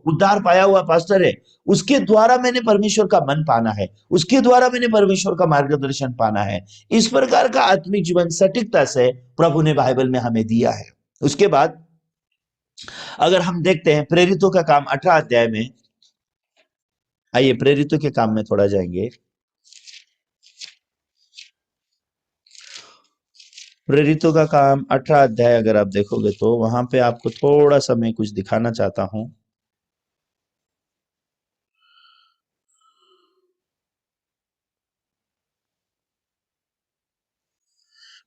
उद्धार पाया हुआ पास्टर है, उसके द्वारा मैंने परमेश्वर का मन पाना है, उसके द्वारा मैंने परमेश्वर का मार्गदर्शन पाना है। इस प्रकार का आत्मिक जीवन सटीकता से प्रभु ने बाइबल में हमें दिया है। उसके बाद अगर हम देखते हैं प्रेरितों का काम 18 अध्याय में, आइए प्रेरितों के काम में थोड़ा जाएंगे। प्रेरितों का काम 18 अध्याय अगर आप देखोगे तो वहां पे आपको थोड़ा सा मैं कुछ दिखाना चाहता हूं।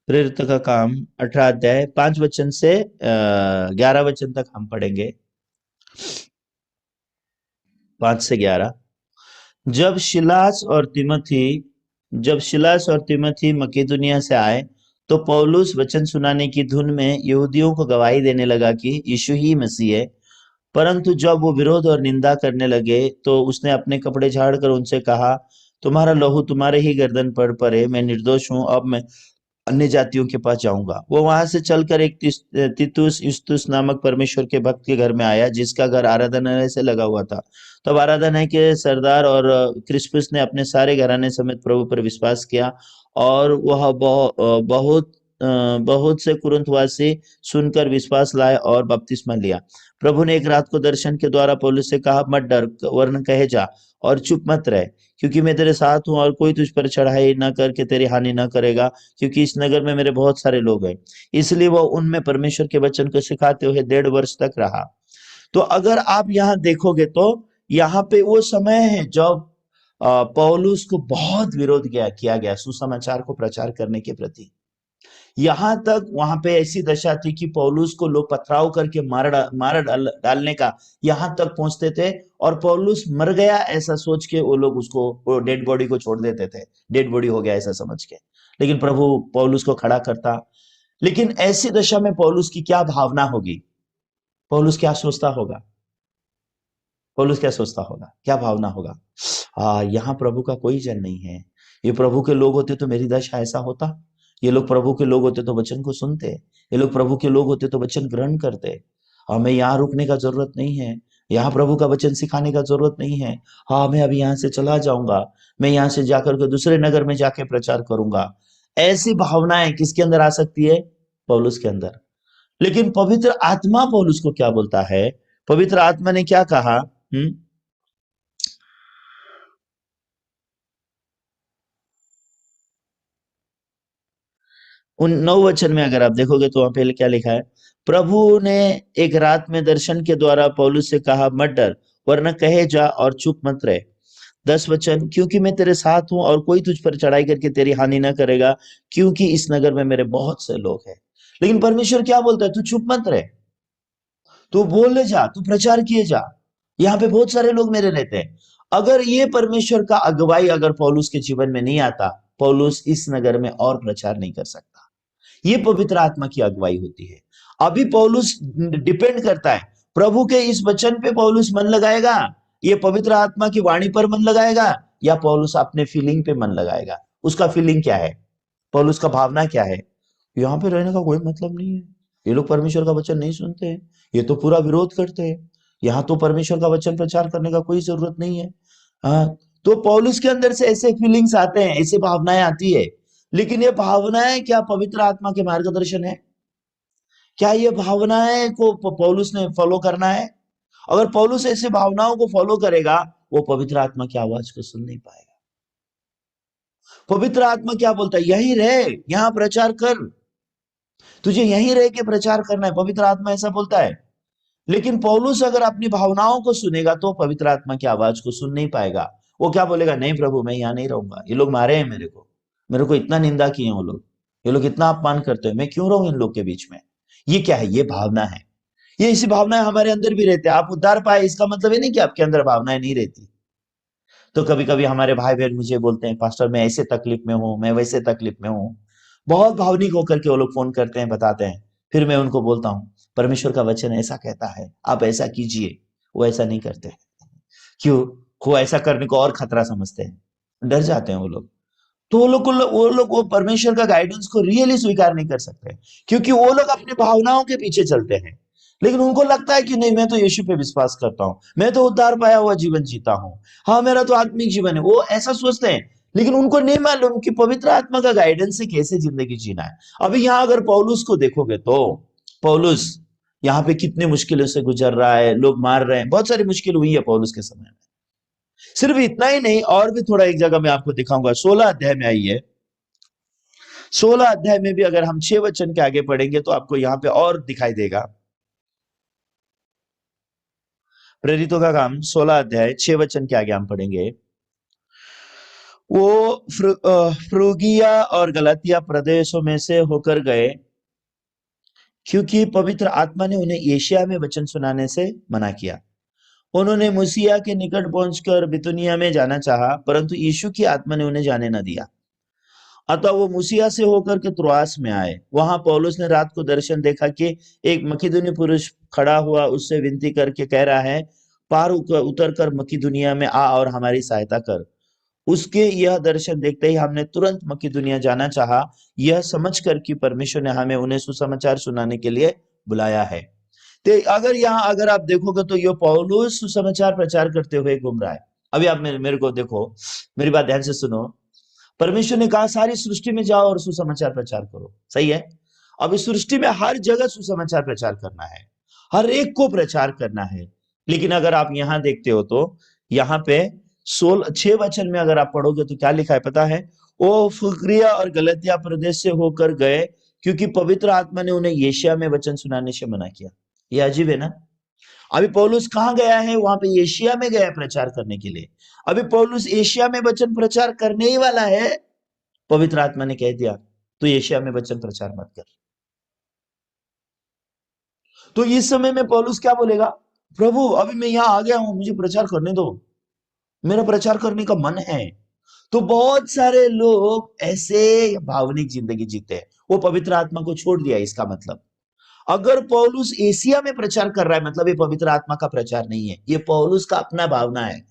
प्रेरितों का काम 18 अध्याय 5 वचन से 11 वचन तक हम पढ़ेंगे। 5 से 11। जब शिलास और तिमोथी जब शिलास और तिमोथी मकेदुनिया से आए तो पौलुस वचन सुनाने की धुन में यहूदियों को गवाही देने लगा कि यीशु ही मसीह है। परंतु जब वो विरोध और निंदा करने लगे तो उसने अपने कपड़े झाड़कर उनसे कहा, तुम्हारा लहू तुम्हारे ही गर्दन पर पड़े, मैं निर्दोष हूँ, अब मैं अन्य जातियों के पास जाऊंगा। वो वहां से चलकर एक तितुस युस्तुस नामक परमेश्वर के भक्त के घर में आया, जिसका घर आराधनालय से लगा हुआ था। तब आराधनालय के सरदार और क्रिस्पुस ने अपने सारे घराने समेत प्रभु पर विश्वास किया, और वह बहुत से कुरिन्थवासी सुनकर विश्वास लाए और बपतिस्मा लिया। प्रभु ने एक रात को दर्शन के द्वारा पौलुस से कहा, मत डर, वरन कहे जा और चुप मत रह, क्योंकि मैं तेरे साथ हूँ और कोई तुझ पर चढ़ाई न करके तेरी हानि न करेगा, क्योंकि इस नगर में मेरे बहुत सारे लोग हैं। इसलिए वो उनमें परमेश्वर के वचन को सिखाते हुए 1.5 वर्ष तक रहा। तो अगर आप यहाँ देखोगे तो यहाँ पे वो समय है जब पौलुस को बहुत विरोध किया गया सुसमाचार को प्रचार करने के प्रति। यहाँ तक वहां पे ऐसी दशा थी कि पौलुस को लोग पथराव करके डालने का यहाँ तक पहुंचते थे, और पौलुस मर गया ऐसा सोच के वो लोग उसको डेड बॉडी को छोड़ देते थे, डेड बॉडी हो गया ऐसा समझ के। लेकिन प्रभु पौलुस को खड़ा करता। लेकिन ऐसी दशा में पौलुस की क्या भावना होगी, पौलुस क्या सोचता होगा, पौलुस क्या सोचता होगा, क्या भावना होगा? यहाँ प्रभु का कोई जन नहीं है। ये प्रभु के लोग होते तो मेरी दशा ऐसा होता। ये लोग प्रभु के लोग होते तो वचन को सुनते, ये लोग प्रभु के लोग होते तो वचन ग्रहण करते। हमें यहाँ रुकने का जरूरत नहीं है, यहाँ प्रभु का वचन सिखाने का जरूरत नहीं है। हाँ, मैं अभी यहाँ से चला जाऊंगा, मैं यहाँ से जाकर के दूसरे नगर में जाके प्रचार करूंगा। ऐसी भावनाएं किसके अंदर आ सकती है? पौलुस के अंदर। लेकिन पवित्र आत्मा पौलुस को क्या बोलता है? पवित्र आत्मा ने क्या कहा? उन 9 वचन में अगर आप देखोगे तो वहां पहले क्या लिखा है? प्रभु ने एक रात में दर्शन के द्वारा पौलुस से कहा, मत डर, वरना कहे जा और चुप मत रहे। 10 वचन, क्योंकि मैं तेरे साथ हूं और कोई तुझ पर चढ़ाई करके तेरी हानि ना करेगा, क्योंकि इस नगर में मेरे बहुत से लोग हैं। लेकिन परमेश्वर क्या बोलता है? तू चुप मत रहे, तू बोले जा, तू प्रचार किए जा, यहाँ पे बहुत सारे लोग मेरे रहते हैं। अगर ये परमेश्वर का अगुवाई अगर पौलुस के जीवन में नहीं आता, पौलुस इस नगर में और प्रचार नहीं कर सकता। ये पवित्र आत्मा की अगुवाई होती है। अभी पौलुस डिपेंड करता है प्रभु के इस वचन पे, पौलुस मन लगाएगा, ये पवित्र आत्मा की वाणी पर मन लगाएगा, या पौलुस अपने फीलिंग पे मन लगाएगा। उसका फीलिंग क्या है, पौलुस का भावना क्या है? यहाँ पे रहने का कोई मतलब नहीं है, ये लोग परमेश्वर का वचन नहीं सुनते हैं, ये तो पूरा विरोध करते हैं, यहाँ तो परमेश्वर का वचन प्रचार करने का कोई जरूरत नहीं है। हाँ, तो पौलुस के अंदर से ऐसे फीलिंग्स आते हैं, ऐसी भावनाएं आती है। लेकिन ये भावनाएं क्या पवित्र आत्मा के मार्गदर्शन है? क्या ये भावनाएं को पौलुस ने फॉलो करना है? अगर पौलुस ऐसी भावनाओं को फॉलो करेगा, वो पवित्र आत्मा की आवाज को सुन नहीं पाएगा। पवित्र आत्मा क्या बोलता है? यही रहे, यहां प्रचार कर, तुझे यहीं रह के प्रचार करना है, पवित्र आत्मा ऐसा बोलता है। लेकिन पौलुस अगर अपनी भावनाओं को सुनेगा तो पवित्र आत्मा की आवाज को सुन नहीं पाएगा। वो क्या बोलेगा? नहीं प्रभु, मैं यहाँ नहीं रहूंगा, ये लोग मारे हैं मेरे को इतना निंदा किए हैं वो लोग, ये लोग इतना अपमान करते हैं, मैं क्यों रहूं इन लोग के बीच में? ये क्या है? ये भावना है। ये इसी भावनाएं हमारे अंदर भी रहते हैं। आप उद्धार पाए इसका मतलब ये नहीं कि आपके अंदर भावनाएं नहीं रहती। तो कभी कभी हमारे भाई बहन मुझे बोलते हैं, पास्टर मैं ऐसे तकलीफ में हूँ, मैं वैसे तकलीफ में हूँ। बहुत भावनिक होकर के वो लोग फोन करते हैं, बताते हैं। फिर मैं उनको बोलता हूँ, परमेश्वर का वचन ऐसा कहता है, आप ऐसा कीजिए। वो ऐसा नहीं करते। क्यों? वो ऐसा करने को और खतरा समझते हैं, डर जाते हैं वो लोग। तो वो परमेश्वर का गाइडेंस को रियली स्वीकार नहीं कर सकते, क्योंकि वो लोग अपने भावनाओं के पीछे चलते हैं। लेकिन उनको लगता है कि नहीं, मैं तो यीशु पे विश्वास करता हूं, मैं तो उद्धार पाया हुआ जीवन जीता हूं, हाँ मेरा तो आत्मिक जीवन है, वो ऐसा सोचते हैं। लेकिन उनको नहीं मालूम कि पवित्र आत्मा का गाइडेंस से कैसे जिंदगी जीना है। अभी यहां अगर पौलुस को देखोगे तो पौलुस यहाँ पे कितने मुश्किलों से गुजर रहा है, लोग मार रहे हैं, बहुत सारी मुश्किल हुई है पौलुस के समय में। सिर्फ इतना ही नहीं, और भी थोड़ा एक जगह मैं आपको दिखाऊंगा, 16 अध्याय में आइए। 16 अध्याय में भी अगर हम 6 वचन के आगे पढ़ेंगे तो आपको यहाँ पे और दिखाई देगा। प्रेरितों का काम 16 अध्याय 6 वचन के आगे हम पढ़ेंगे। वो फ्रूगिया और गलातिया प्रदेशों में से होकर गए, क्योंकि पवित्र आत्मा ने उन्हें एशिया में वचन सुनाने से मना किया। उन्होंने मुसिया के निकट पहुंचकर बितुनिया में जाना चाहा, परंतु यीशु की आत्मा ने उन्हें जाने न दिया। अतः वो मुसिया से होकर के त्रोआस में आए। वहां पौलुस ने रात को दर्शन देखा कि एक मकिदुनी पुरुष खड़ा हुआ उससे विनती करके कह रहा है, पार उतर कर मकिदुनिया में आ और हमारी सहायता कर। उसके यह दर्शन देखते ही हमने तुरंत मकिदुनिया जाना चाहा, यह समझकर कि परमेश्वर ने हमें उन्हें सुसमाचार सुनाने के लिए बुलाया है। तो अगर आप देखोगे तो ये पौलुस सुसमाचार प्रचार करते हुए घूम रहा है। अभी आप मेरे को देखो, मेरी बात ध्यान से सुनो। परमेश्वर ने कहा सारी सृष्टि में जाओ और सुसमाचार प्रचार करो, सही है। अब इस सृष्टि में हर जगह सुसमाचार प्रचार करना है, हर एक को प्रचार करना है। लेकिन अगर आप यहां देखते हो तो यहाँ पे 6 वचन में अगर आप पढ़ोगे तो क्या लिखा है पता है? वो फुकरिया और गलतिया प्रदेश से होकर गए, क्योंकि पवित्र आत्मा ने उन्हें एशिया में वचन सुनाने से मना किया। ये अजीब है ना। अभी पौलुस कहाँ गया है? वहां पे एशिया में गया प्रचार करने के लिए। अभी पौलुस एशिया में वचन प्रचार करने ही वाला है, पवित्र आत्मा ने कह दिया तो एशिया में वचन प्रचार मत कर। तो इस समय में पौलुस क्या बोलेगा? प्रभु अभी मैं यहां आ गया हूं, मुझे प्रचार करने दो, मेरा प्रचार करने का मन है। तो बहुत सारे लोग ऐसे भावनिक जिंदगी जीते हैं, वो पवित्र आत्मा को छोड़ दिया। इसका मतलब अगर पौलुस एशिया में प्रचार कर रहा है, मतलब ये पवित्र आत्मा का प्रचार नहीं है, ये पौलुस का अपना भावना है।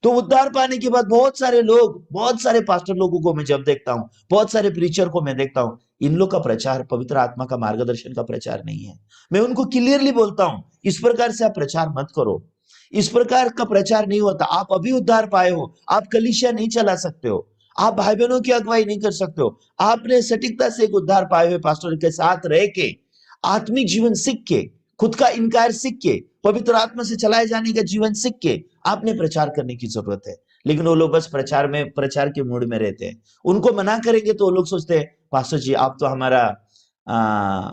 तो उद्धार पाने के बाद बहुत सारे लोग, बहुत सारे पास्टर लोगों को मैं जब देखता हूं, बहुत सारे प्रीचर को मैं देखता हूं, इन लोग का प्रचार पवित्र आत्मा का मार्गदर्शन का प्रचार नहीं है। मैं उनको क्लियरली बोलता हूं, इस प्रकार से आप प्रचार मत करो, इस प्रकार का प्रचार नहीं होता। आप अभी उद्धार पाए हो, आप कलीसिया नहीं चला सकते हो, आप भाई बहनों की अगुवाई नहीं कर सकते हो। आपने सटीकता से एक उद्धार पाए हुए पास्टर के साथ रह के, आत्मिक जीवन सीख के, खुद का इनकार सीख के, पवित्र आत्मा से चलाए जाने का जीवन सीख के आपने प्रचार करने की जरूरत है। लेकिन वो लोग बस प्रचार के मूड में रहते हैं। उनको मना करेंगे तो वो लोग सोचते हैं पास्टर जी आप तो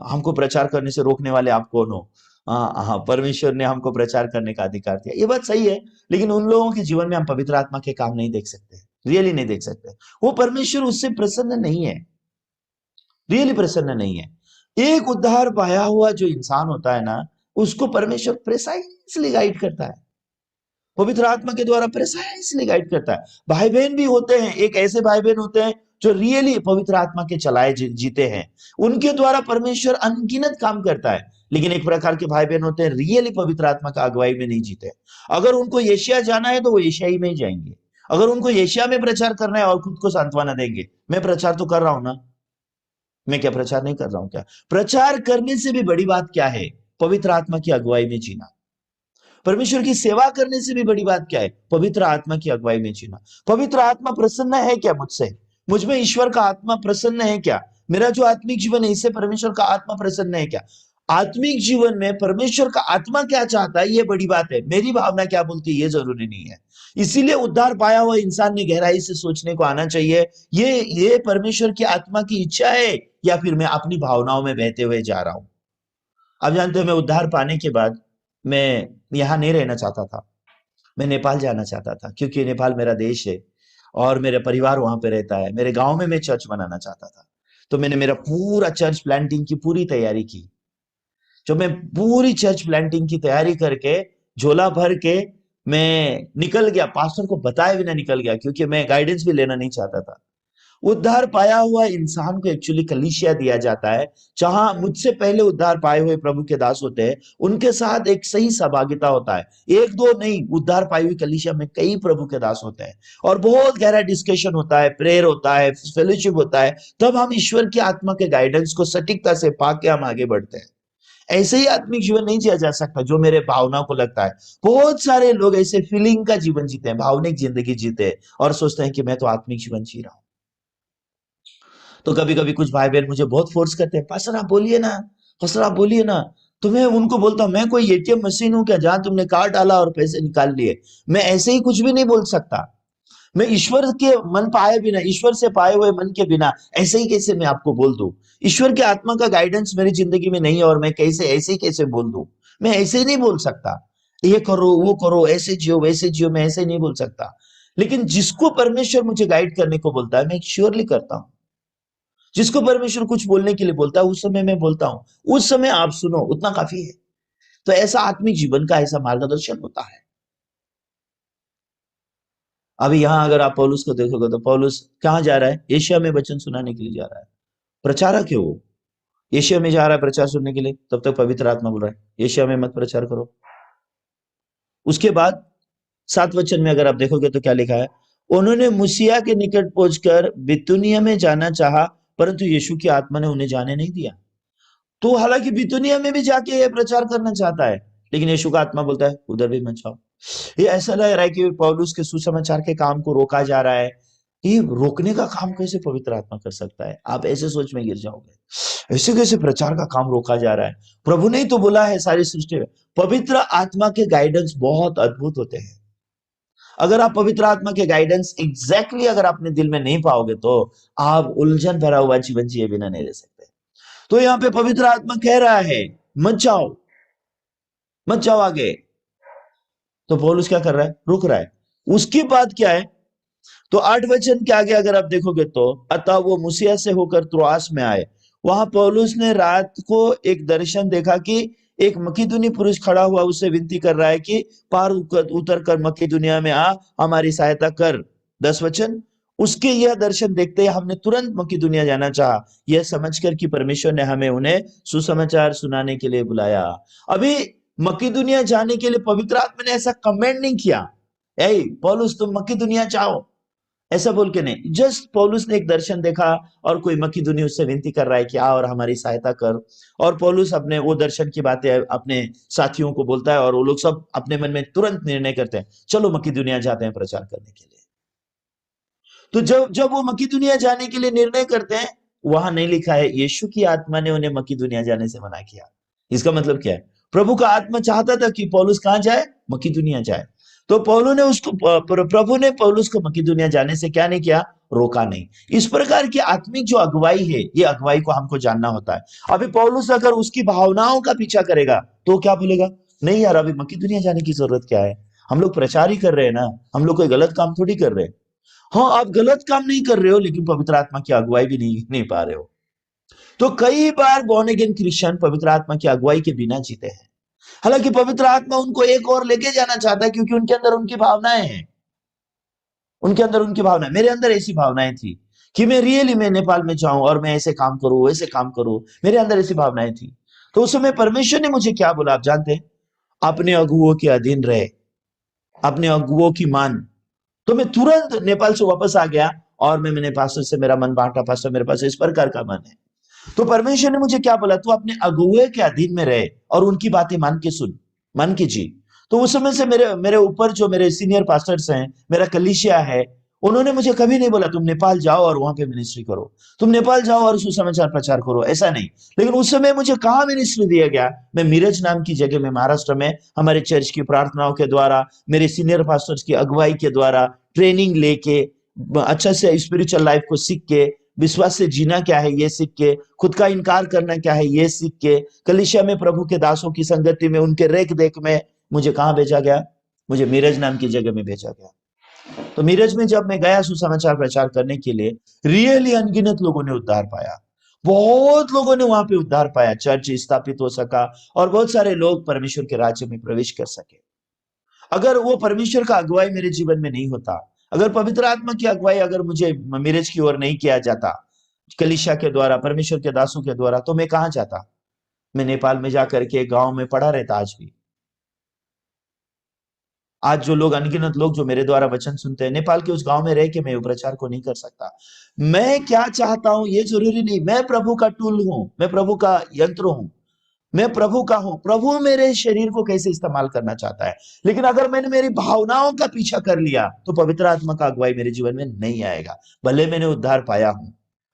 हमको प्रचार करने से रोकने वाले आप कौन हो? हाँ, परमेश्वर ने हमको प्रचार करने का अधिकार दिया, ये बात सही है। लेकिन उन लोगों के जीवन में हम पवित्र आत्मा के काम नहीं देख सकते, रियली नहीं देख सकते। वो परमेश्वर उससे प्रसन्न नहीं है, रियली प्रसन्न नहीं है। एक उद्धार पाया हुआ जो इंसान होता है ना, उसको परमेश्वर प्रेसाइसली गाइड करता है, पवित्र आत्मा के द्वारा प्रेसाइसली गाइड करता है। भाई बहन भी होते हैं, एक ऐसे भाई बहन होते हैं जो रियली पवित्र आत्मा के चलाए जीते हैं, उनके द्वारा परमेश्वर अनगिनत काम करता है। लेकिन एक प्रकार के भाई बहन होते हैं रियली पवित्र आत्मा का अगुवाई में नहीं जीते। अगर उनको एशिया जाना है तो वो एशिया ही में ही जाएंगे। अगर उनको एशिया में प्रचार करना है और खुद को सांत्वना देंगे, मैं प्रचार तो कर रहा हूं ना, मैं क्या प्रचार नहीं कर रहा हूं क्या? प्रचार करने से भी बड़ी बात क्या है? पवित्र आत्मा की अगुवाई में जीना। परमेश्वर की सेवा करने से भी बड़ी बात क्या है? पवित्र आत्मा की अगुवाई में जीना। पवित्र आत्मा प्रसन्न है क्या मुझसे? मुझ में ईश्वर का आत्मा प्रसन्न है क्या? मेरा जो आत्मिक जीवन है इससे परमेश्वर का आत्मा प्रसन्न है क्या? आत्मिक जीवन में परमेश्वर का आत्मा क्या चाहता है ये बड़ी बात है, मेरी भावना क्या बोलती है ये जरूरी नहीं है। इसीलिए उद्धार पाया हुआ इंसान ने गहराई से सोचने को आना चाहिए, ये परमेश्वर की आत्मा की इच्छा है या फिर मैं अपनी भावनाओं में बहते हुए जा रहा हूं। आप जानते हो मैं उद्धार पाने के बाद मैं यहाँ नहीं रहना चाहता था, मैं नेपाल जाना चाहता था, क्योंकि नेपाल मेरा देश है और मेरा परिवार वहां पे रहता है। मेरे गांव में मैं चर्च बनाना चाहता था, तो मैंने मेरा पूरा चर्च प्लांटिंग की पूरी तैयारी की। जब मैं पूरी चर्च प्लांटिंग की तैयारी करके झोला भर के मैं निकल गया, पास्टर को बताए बिना निकल गया, क्योंकि मैं गाइडेंस भी लेना नहीं चाहता था। उद्धार पाया हुआ इंसान को एक्चुअली कलीसिया दिया जाता है, जहां मुझसे पहले उद्धार पाए हुए प्रभु के दास होते हैं, उनके साथ एक सही सहभागिता होता है। एक दो नहीं, उद्धार पाई हुई कलीसिया में कई प्रभु के दास होते हैं और बहुत गहरा डिस्कशन होता है, प्रेयर होता है, फेलोशिप होता है। तब हम ईश्वर की आत्मा के गाइडेंस को सटीकता से पाके हम आगे बढ़ते हैं। ऐसे ही आत्मिक जीवन नहीं जिया जा सकता जो मेरे भावना को लगता है। बहुत सारे लोग ऐसे फीलिंग का जीवन जीते हैं, भावनिक जिंदगी जीते हैं और सोचते हैं कि मैं तो आत्मिक जीवन जी रहा हूं। तो कभी कभी कुछ भाई बहन मुझे बहुत फोर्स करते हैं, पास्टर आप बोलिए ना, पास्टर आप बोलिए ना। तो मैं उनको बोलता हूं, मैं कोई एटीएम मशीन हूं क्या जहां तुमने कार्ड डाला और पैसे निकाल लिए? मैं ऐसे ही कुछ भी नहीं बोल सकता। मैं ईश्वर के मन पाए बिना, ईश्वर से पाए हुए मन के बिना ऐसे ही कैसे मैं आपको बोल दूं? ईश्वर के आत्मा का गाइडेंस मेरी जिंदगी में नहीं है और मैं कैसे ऐसे ही कैसे बोल दूं? मैं ऐसे ही नहीं बोल सकता, ये करो वो करो, ऐसे जियो वैसे जियो, मैं ऐसे नहीं बोल सकता। लेकिन जिसको परमेश्वर मुझे गाइड करने को बोलता है मैं श्योरली करता हूं। जिसको परमेश्वर कुछ बोलने के लिए बोलता है उस समय मैं बोलता हूं, उस समय आप सुनो, उतना काफी है। तो ऐसा आत्मिक जीवन का ऐसा मार्गदर्शन होता है। अभी यहां अगर आप पौलुस को देखोगे तो पौलुस कहां जा रहा है? एशिया में वचन सुनाने के लिए जा रहा है। प्रचारक है वो, एशिया में जा रहा है प्रचार सुनने के लिए। तब तक पवित्र आत्मा बोल रहा है एशिया में मत प्रचार करो। उसके बाद 7 वचन में अगर आप देखोगे तो क्या लिखा है? उन्होंने मुसिया के निकट पहुंचकर बितुनिया में जाना चाहा, परंतु यीशु की आत्मा ने उन्हें जाने नहीं दिया। तो हालांकि बितुनिया में भी जाके ये प्रचार करना चाहता है, लेकिन यीशु का आत्मा बोलता है उधर भी मत जाओ। ये ऐसा लग रहा है कि पौलुस के सुसमाचार के काम को रोका जा रहा है। ये रोकने का काम कैसे पवित्र आत्मा कर सकता है? आप ऐसे सोच में गिर जाओगे, ऐसे कैसे प्रचार का काम रोका जा रहा है? प्रभु ने ही तो बोला है सारी सृष्टि में। पवित्र आत्मा के गाइडेंस बहुत अद्भुत होते हैं। अगर आप पवित्र आत्मा के गाइडेंस एग्जैक्टली अगर अपने दिल में नहीं पाओगे तो आप उलझन भरा हुआ जीवन जिए बिना नहीं रह सकते। तो यहाँ पे पवित्र आत्मा कह रहा है मत जाओ, मत जाओ आगे। तो पौलुस क्या कर रहा है? रुक रहा है। उसकी बात क्या है? तो 8 वचन के आगे अगर आप देखोगे तो अतः वो मुसिया से होकर त्रोआस में आए। वहां पौलुस ने रात को एक दर्शन देखा कि एक मकीदुनी पुरुष खड़ा हुआ उससे विनती कर रहा है कि पार उतर कर मकीदुनिया में आ, हमारी सहायता कर। 10 वचन, उसके यह दर्शन देखते ही हमने तुरंत मकीदुनिया जाना चाहा, यह समझकर कि परमेश्वर ने हमें उन्हें सुसमाचार सुनाने के लिए बुलाया। अभी मकीदुनिया जाने के लिए पवित्र आत्मा ने ऐसा कमेंट नहीं किया, ए पौलुस तुम मकीदुनिया जाओ, ऐसा बोल के नहीं। जस्ट पौलुस ने एक दर्शन देखा और कोई मकीदुनी उससे विनती कर रहा है कि आ और हमारी सहायता कर। और पौलुस अपने वो दर्शन की बातें अपने साथियों को बोलता है और वो लोग सब अपने मन में तुरंत निर्णय करते हैं चलो मकीदुनिया जाते हैं प्रचार करने के लिए। तो जब जब वो मकीदुनिया जाने के लिए निर्णय करते हैं, वहां नहीं लिखा है यीशु की आत्मा ने उन्हें मकीदुनिया जाने से मना किया। इसका मतलब क्या है? प्रभु का आत्मा चाहता था कि पौलुस कहां जाए? मकीदुनिया जाए। तो पौलु ने उसको प्रभु ने पौलुस को मकीदुनिया जाने से क्या नहीं किया? रोका नहीं। इस प्रकार की आत्मिक जो अगुवाई है, ये अगुवाई को हमको जानना होता है। अभी पौलुस अगर उसकी भावनाओं का पीछा करेगा तो क्या बोलेगा? नहीं यार, अभी मकीदुनिया जाने की जरूरत क्या है? हम लोग प्रचार ही कर रहे हैं ना, हम लोग कोई गलत काम थोड़ी कर रहे हैं। हाँ, आप गलत काम नहीं कर रहे हो लेकिन पवित्र आत्मा की अगुवाई भी नहीं पा रहे हो। तो कई बार बॉर्न अगेन क्रिश्चियन पवित्र आत्मा की अगुवाई के बिना जीते हैं। हालांकि पवित्र आत्मा उनको एक और लेके जाना चाहता है क्योंकि उनके अंदर उनकी भावनाएं हैं। उनके अंदर उनकी भावना, मेरे अंदर ऐसी भावनाएं थी कि मैं रियली मैं नेपाल में जाऊं और मैं ऐसे काम करूं वैसे काम करूं, मेरे अंदर ऐसी भावनाएं थी। तो उस समय परमेश्वर ने मुझे क्या बोला आप जानते हैं? अपने अगुओं के अधीन रहे, अपने अगुओं की मान। तो मैं तुरंत नेपाल से वापस आ गया और मैंने पास्टर से मेरा मन बांटा, पास्टर मेरे पास इस प्रकार का मन है। तो परमेश्वर ने मुझे क्या बोला? तू अपने अगुए के अधीन में रहे और उनकी बातें मान के सुन, मान के जी। तो उस समय से मेरे मेरे ऊपर जो मेरे सीनियर पास्टर्स हैं, मेरा कलीसिया है, उन्होंने मुझे कभी नहीं बोला तुम नेपाल जाओ और वहां पे मिनिस्ट्री करो, तुम नेपाल जाओ और सुसमाचार प्रचार करो, ऐसा नहीं। लेकिन उस समय मुझे कहाँ मिनिस्ट्री दिया गया? मैं मिरज नाम की जगह में महाराष्ट्र में हमारे चर्च की प्रार्थनाओं के द्वारा, मेरे सीनियर पास्टर्स की अगुवाई के द्वारा ट्रेनिंग लेके, अच्छा से स्पिरिचुअल लाइफ को सीख के, विश्वास से जीना क्या है ये सीख के, खुद का इनकार करना क्या है ये सीख के, कलीसिया में प्रभु के दासों की संगति में, उनके रेख देख में मुझे कहां भेजा गया? मुझे मीरज नाम की जगह में भेजा गया। तो मीरज में जब मैं गया सुसमाचार प्रचार करने के लिए, रियली अनगिनत लोगों ने उद्धार पाया। बहुत लोगों ने वहां पे उद्धार पाया, चर्च स्थापित हो सका और बहुत सारे लोग परमेश्वर के राज्य में प्रवेश कर सके। अगर वो परमेश्वर का अगुवाई मेरे जीवन में नहीं होता, अगर पवित्र आत्मा की अगुवाई अगर मुझे मिरज की ओर नहीं किया जाता, कलीसिया के द्वारा, परमेश्वर के दासों के द्वारा, तो मैं कहां जाता? मैं नेपाल में जाकर के गांव में पड़ा रहता आज भी। आज जो लोग, अनगिनत लोग जो मेरे द्वारा वचन सुनते हैं, नेपाल के उस गांव में रह के मैं प्रचार को नहीं कर सकता। मैं क्या चाहता हूं ये जरूरी नहीं, मैं प्रभु का टूल हूं, मैं प्रभु का यंत्र हूं। मैं प्रभु का हूं, प्रभु मेरे शरीर को कैसे इस्तेमाल करना चाहता है। लेकिन अगर मैंने मेरी भावनाओं का पीछा कर लिया तो पवित्र आत्मा का अगुवाई मेरे जीवन में नहीं आएगा। भले मैंने उद्धार पाया हूं,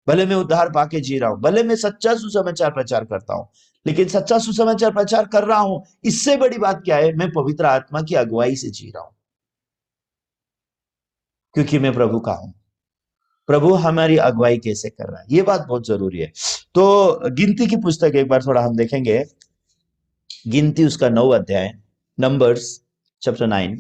भले मैं उद्धार पाके जी रहा हूं, भले मैं सच्चा सुसमाचार प्रचार करता हूं, लेकिन सच्चा सुसमाचार प्रचार कर रहा हूं, इससे बड़ी बात क्या है, मैं पवित्र आत्मा की अगुवाई से जी रहा हूं, क्योंकि मैं प्रभु का हूं। प्रभु हमारी अगुवाई कैसे कर रहा है, ये बात बहुत जरूरी है। तो गिनती की पुस्तक एक बार थोड़ा हम देखेंगे। गिनती उसका 9 अध्याय, नंबर्स चैप्टर 9।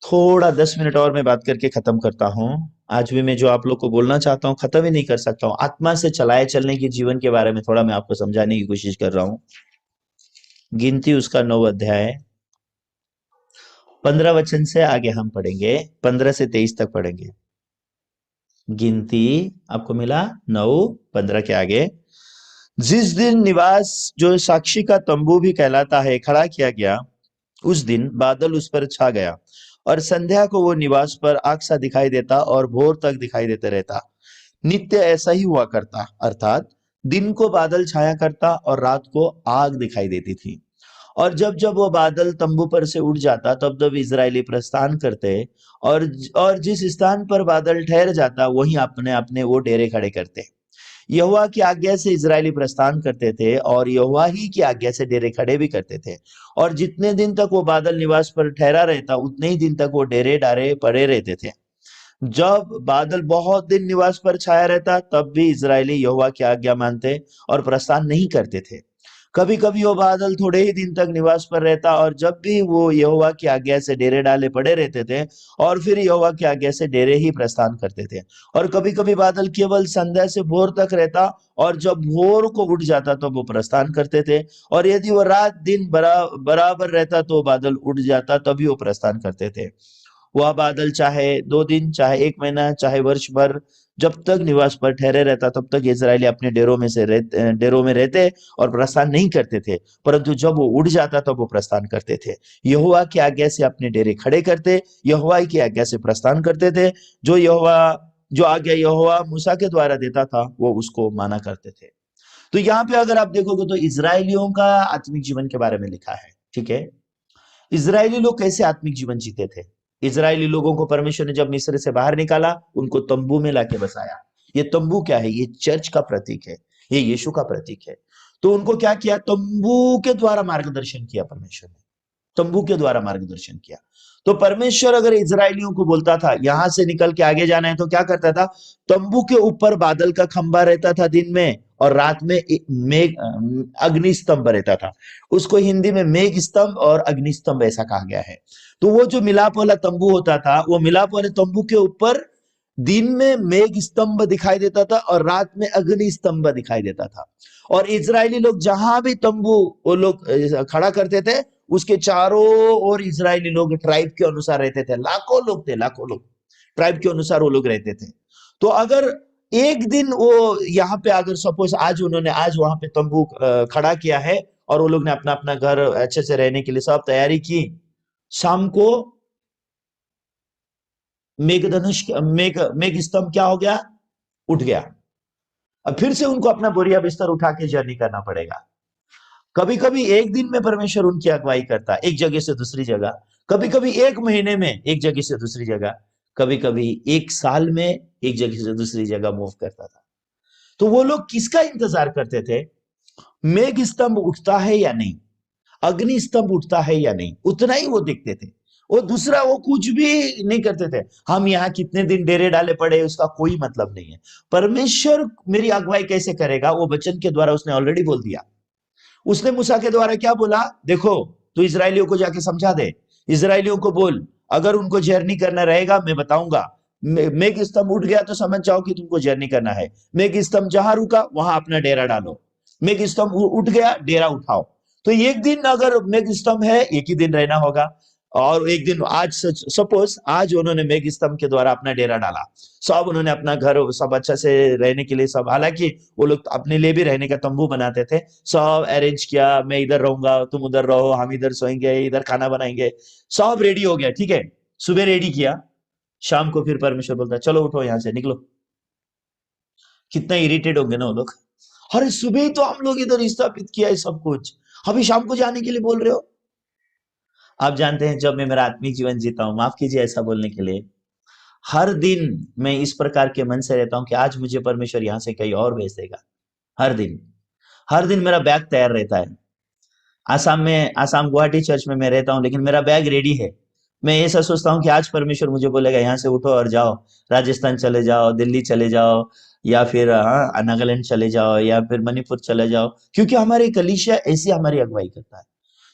थोड़ा 10 मिनट और मैं बात करके खत्म करता हूं। आज भी मैं जो आप लोग को बोलना चाहता हूं खत्म ही नहीं कर सकता हूं। आत्मा से चलाए चलने के जीवन के बारे में थोड़ा मैं आपको समझाने की कोशिश कर रहा हूं। गिनती उसका 9 अध्याय 15 वचन से आगे हम पढ़ेंगे, 15 से 23 तक पढ़ेंगे। गिनती आपको मिला 9:15 के आगे। जिस दिन निवास जो साक्षी का तंबू भी कहलाता है खड़ा किया गया, उस दिन बादल उस पर छा गया और संध्या को वो निवास पर आग सा दिखाई देता और भोर तक दिखाई देते रहता। नित्य ऐसा ही हुआ करता, अर्थात दिन को बादल छाया करता और रात को आग दिखाई देती थी। और जब जब वो बादल तंबू पर से उड़ जाता तब तब इजरायली प्रस्थान करते, और जिस स्थान पर बादल ठहर जाता वहीं अपने अपने वो डेरे खड़े करते। यहोवा की आज्ञा से इजरायली प्रस्थान करते थे और यहोवा ही की आज्ञा से डेरे खड़े भी करते थे। और जितने दिन तक वो बादल निवास पर ठहरा रहता उतने ही दिन तक वो डेरे डारे पड़े रहते थे। जब बादल बहुत दिन निवास पर छाया रहता तब भी इजरायली यहोवा की आज्ञा मानते और प्रस्थान नहीं करते थे। कभी कभी वो बादल थोड़े ही दिन तक निवास पर रहता और जब भी वो यहोवा की आज्ञा से डेरे डाले पड़े रहते थे और फिर यहोवा की आज्ञा से डेरे ही प्रस्थान करते थे। और कभी कभी बादल केवल संध्या से भोर तक रहता और जब भोर को उठ जाता तो वो प्रस्थान करते थे। और यदि वो रात दिन बराबर रहता तो बादल उठ जाता तभी वो प्रस्थान करते थे। वह बादल चाहे 2 दिन, चाहे 1 महीना, चाहे वर्ष भर जब तक निवास पर ठहरे रहता तब तक इजरायली अपने डेरों में रहते और प्रस्थान नहीं करते थे। परंतु जब वो उड़ जाता तब वो प्रस्थान करते थे। यहोवा की आज्ञा से अपने डेरे खड़े करते, यहोवा की आज्ञा से प्रस्थान करते थे। जो आज्ञा यहोवा मूसा के द्वारा देता था वो उसको माना करते थे। तो यहाँ पे अगर आप देखोगे तो इजरायलियों का आत्मिक जीवन के बारे में लिखा है। ठीक है, इजरायली लोग कैसे आत्मिक जीवन जीते थे। इजरायली लोगों को परमेश्वर ने जब मिस्र से बाहर निकाला उनको तंबू में लाके बसाया। ये तंबू क्या है, ये चर्च का प्रतीक है, ये यीशु का प्रतीक है। तो उनको क्या किया, तंबू के द्वारा मार्गदर्शन किया परमेश्वर ने, तंबू के द्वारा मार्गदर्शन किया। तो परमेश्वर अगर इजरायलियों को बोलता था यहां से निकल के आगे जाना है तो क्या करता था, तंबू के ऊपर बादल का खंबा रहता था दिन में और रात में मेघ अग्नि स्तंभ रहता था। उसको हिंदी में मेघ स्तंभ और अग्नि स्तंभ ऐसा कहा गया है। तो वो जो मिलाप वाला तंबू होता था, वो मिलाप वाले तंबू के ऊपर दिन में मेघ स्तंभ दिखाई देता था और रात में अग्नि स्तंभ दिखाई देता था। और इजरायली लोग जहां भी तंबू वो लोग खड़ा करते थे उसके चारों ओर इजरायली लोग ट्राइब के अनुसार रहते थे। लाखों लोग थे, लाखों लोग ट्राइब के अनुसार वो लोग रहते थे। तो अगर एक दिन वो यहाँ पे अगर सपोज आज वहां पे तंबू खड़ा किया है और वो लोग ने अपना अपना घर अच्छे से रहने के लिए सब तैयारी की, शाम को मेघधनुष मेघ स्तंभ क्या हो गया, उठ गया। अब फिर से उनको अपना बोरिया बिस्तर उठा के जर्नी करना पड़ेगा। कभी कभी एक दिन में परमेश्वर उनकी अगुवाई करता, एक जगह से दूसरी जगह, कभी कभी एक महीने में एक जगह से दूसरी जगह, कभी कभी एक साल में एक जगह से दूसरी जगह मूव करता था। तो वो लोग किसका इंतजार करते थे, मेघ स्तंभ उठता है या नहीं, अग्नि स्तंभ उठता है या नहीं, उतना ही वो देखते थे। वो दूसरा वो कुछ भी नहीं करते थे। हम यहाँ कितने दिन डेरे डाले पड़े उसका कोई मतलब नहीं है। परमेश्वर मेरी अगुवाई कैसे करेगा, वो वचन के द्वारा उसने ऑलरेडी बोल दिया। उसने मूसा के द्वारा क्या बोला, देखो तू इजरायलियों को जाके समझा दे, इजरायलियों को बोल अगर उनको जर्नी करना रहेगा मैं बताऊंगा। मेघ स्तंभ उठ गया तो समझ जाओ कि तुमको जर्नी करना है। मेघ स्तंभ जहां रुका वहां अपना डेरा डालो। मेघ स्तंभ उठ गया, डेरा उठाओ। तो एक दिन अगर मेघ स्तंभ है एक ही दिन रहना होगा। और एक दिन आज सपोज आज उन्होंने मेघ स्तंभ के द्वारा अपना डेरा डाला, सब उन्होंने अपना घर सब अच्छा से रहने के लिए सब, हालांकि वो लोग अपने लिए भी रहने का तंबू बनाते थे, सब अरेंज किया, मैं इधर रहूंगा तुम उधर रहो, हम इधर सोएंगे, इधर खाना बनाएंगे, सब रेडी हो गया। ठीक है, सुबह रेडी किया, शाम को फिर परमेश्वर बोलता है चलो उठो यहां से निकलो। कितना इरिटेट होंगे ना वो लोग। अरे सुबह ही तो हम लोग इधर स्थापित किया है सब कुछ, अभी शाम को जाने के लिए बोल रहे हो। आप जानते हैं, जब मैं मेरा आत्मिक जीवन जीता हूं, माफ कीजिए ऐसा बोलने के लिए, हर दिन मैं इस प्रकार के मन से रहता हूं कि आज मुझे परमेश्वर यहां से कहीं और भेज देगा। हर दिन, हर दिन मेरा बैग तैयार रहता है। आसाम गुवाहाटी चर्च में मैं रहता हूँ, लेकिन मेरा बैग रेडी है। मैं ऐसा सोचता हूँ कि आज परमेश्वर मुझे बोलेगा यहाँ से उठो और जाओ, राजस्थान चले जाओ, दिल्ली चले जाओ, या फिर नागालैंड चले जाओ, या फिर मणिपुर चले जाओ, क्योंकि हमारी कलीसिया ऐसी हमारी अगुवाई करता है।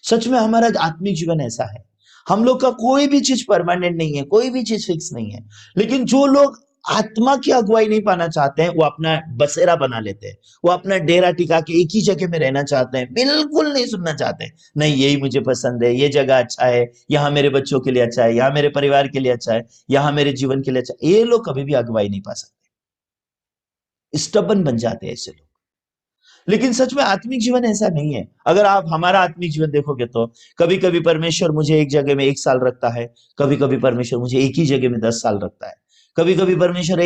सच में हमारा आत्मिक जीवन ऐसा है। हम लोग का कोई भी चीज परमानेंट नहीं है, कोई भी चीज फिक्स नहीं है। लेकिन जो लोग आत्मा की अगुवाई नहीं पाना चाहते हैं, वो अपना बसेरा बना लेते हैं, वो अपना डेरा टिका के एक ही जगह में रहना चाहते हैं, बिल्कुल नहीं सुनना चाहते। नहीं, यही मुझे पसंद है, ये जगह अच्छा है, यहाँ मेरे बच्चों के लिए अच्छा है, यहाँ मेरे परिवार के लिए अच्छा है, यहाँ मेरे जीवन के लिए अच्छा है। ये लोग कभी भी अगुवाई नहीं पा सकते, स्टबन बन जाते हैं ऐसे लोग। लेकिन सच में आत्मिक जीवन ऐसा नहीं है। अगर आप हमारा आत्मिक जीवन देखोगे तो कभी कभी परमेश्वर मुझे एक जगह में 1 साल रखता है, कभी कभी परमेश्वर मुझे एक ही जगह में 10 साल रखता है, कभी कभी परमेश्वर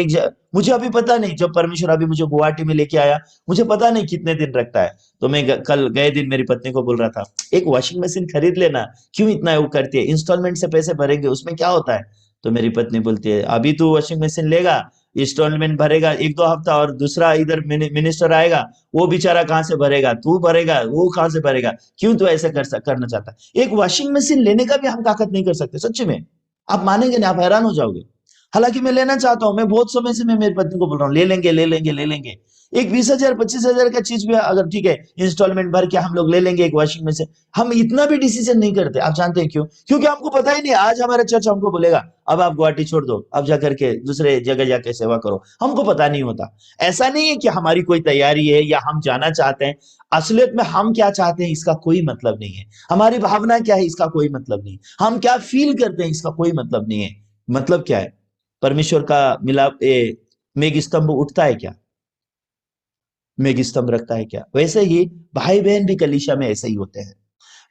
मुझे अभी पता नहीं, जब परमेश्वर अभी मुझे गुवाहाटी में लेके आया, मुझे पता नहीं कितने दिन रखता है। तो मैं कल गए दिन मेरी पत्नी को बोल रहा था, एक वॉशिंग मशीन खरीद लेना, क्यों इतना वो करती है, इंस्टॉलमेंट से पैसे भरेंगे उसमें क्या होता है। तो मेरी पत्नी बोलती है, अभी तू वॉशिंग मशीन लेगा, इंस्टॉलमेंट भरेगा 1-2 हफ्ता, और दूसरा इधर मिनिस्टर आएगा, वो बेचारा कहाँ से भरेगा, तू भरेगा, वो कहाँ से भरेगा, क्यों तू ऐसे करना चाहता है। एक वॉशिंग मशीन लेने का भी हम ताकत नहीं कर सकते, सच्ची में। आप मानेंगे नहीं, आप हैरान हो जाओगे। हालांकि मैं लेना चाहता हूं, मैं बहुत समय से मैं मेरी पत्नी को बोल रहा हूँ, ले लेंगे ले लेंगे ले लेंगे। एक 20,000 25,000 का चीज भी अगर ठीक है, इंस्टॉलमेंट भर के हम लोग ले लेंगे एक वॉशिंग मशीन। हम इतना भी डिसीजन नहीं करते। आप जानते हैं क्यों? क्योंकि हमको पता ही नहीं, आज हमारा चर्च हमको बोलेगा अब आप गुवाहाटी छोड़ दो, अब जाकर के दूसरे जगह जाके सेवा करो, हमको पता नहीं होता। ऐसा नहीं है कि हमारी कोई तैयारी है या हम जाना चाहते हैं। असलियत में हम क्या चाहते हैं इसका कोई मतलब नहीं है, हमारी भावना क्या है इसका कोई मतलब नहीं, हम क्या फील करते हैं इसका कोई मतलब नहीं है। मतलब क्या है? परमेश्वर का मिलाप मेघ स्तंभ उठता है क्या? मेघ स्तंभ रखता है क्या? वैसे ही भाई बहन भी कलीसिया में ऐसे ही होते हैं।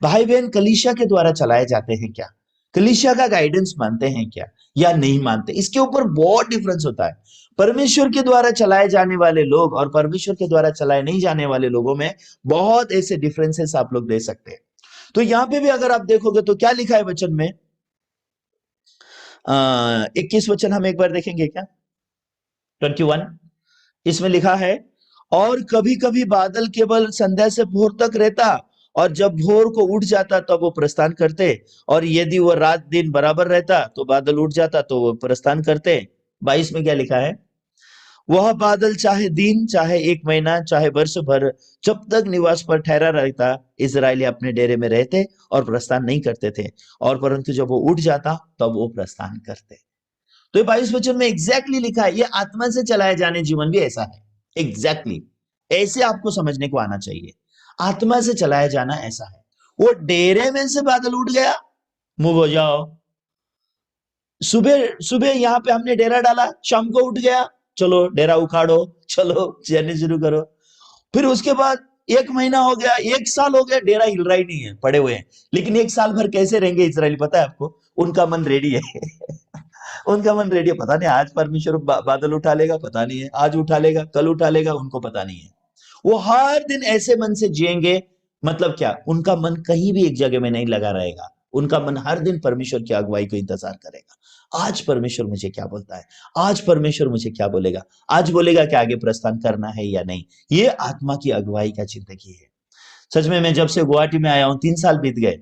भाई बहन कलीसिया के द्वारा चलाए जाते हैं क्या? कलीसिया का गाइडेंस मानते हैं क्या या नहीं मानते? इसके ऊपर बहुत डिफरेंस होता है। परमेश्वर के द्वारा चलाए जाने वाले लोग और परमेश्वर के द्वारा चलाए नहीं जाने वाले लोगों में बहुत ऐसे डिफरेंसेस आप लोग दे सकते हैं। तो यहाँ पे भी अगर आप देखोगे तो क्या लिखा है वचन में, 21 वचन हम एक बार देखेंगे क्या? 21, इसमें लिखा है, और कभी कभी बादल केवल संध्या से भोर तक रहता, और जब भोर को उठ जाता तब वो प्रस्थान करते, और यदि वो रात दिन बराबर रहता तो बादल उठ जाता तो वो प्रस्थान करते। 22 में क्या लिखा है? वह बादल चाहे दिन, चाहे 1 महीना, चाहे वर्ष भर, जब तक निवास पर ठहरा रहता, इजरायली अपने डेरे में रहते और प्रस्थान नहीं करते थे, और परंतु जब वो उठ जाता तब वो प्रस्थान करते। तो ये 22 वचन में एग्जैक्टली लिखा है, ये आत्मा से चलाए जाने जीवन भी ऐसा है। एग्जैक्टली ऐसे आपको समझने को आना चाहिए। आत्मा से चलाया जाना ऐसा है। वो डेरे में से बादल उठ गया, मूव हो जाओ। सुबह सुबह यहाँ पे हमने डेरा डाला, शाम को उठ गया, चलो डेरा उखाड़ो, चलो जर्नी शुरू करो। फिर उसके बाद 1 महीना हो गया, 1 साल हो गया, डेरा हिल रहा ही नहीं है, पड़े हुए हैं। लेकिन 1 साल भर कैसे रहेंगे इजरायली पता है आपको? उनका मन रेडी है। उनका मन रेडी है, पता नहीं आज परमेश्वर बादल उठा लेगा, पता नहीं है, आज उठा लेगा, कल उठा लेगा, उनको पता नहीं है। वो हर दिन ऐसे मन से जिएंगे। मतलब क्या? उनका मन कहीं भी एक जगह में नहीं लगा रहेगा, उनका मन हर दिन परमेश्वर की अगुवाई को इंतजार करेगा। आज परमेश्वर मुझे क्या बोलता है, आज परमेश्वर मुझे क्या बोलेगा, आज बोलेगा कि आगे प्रस्थान करना है या नहीं। ये आत्मा की अगुवाई का जिंदगी है। सच में मैं जब से गुवाहाटी में आया हूं, 3 साल बीत गए,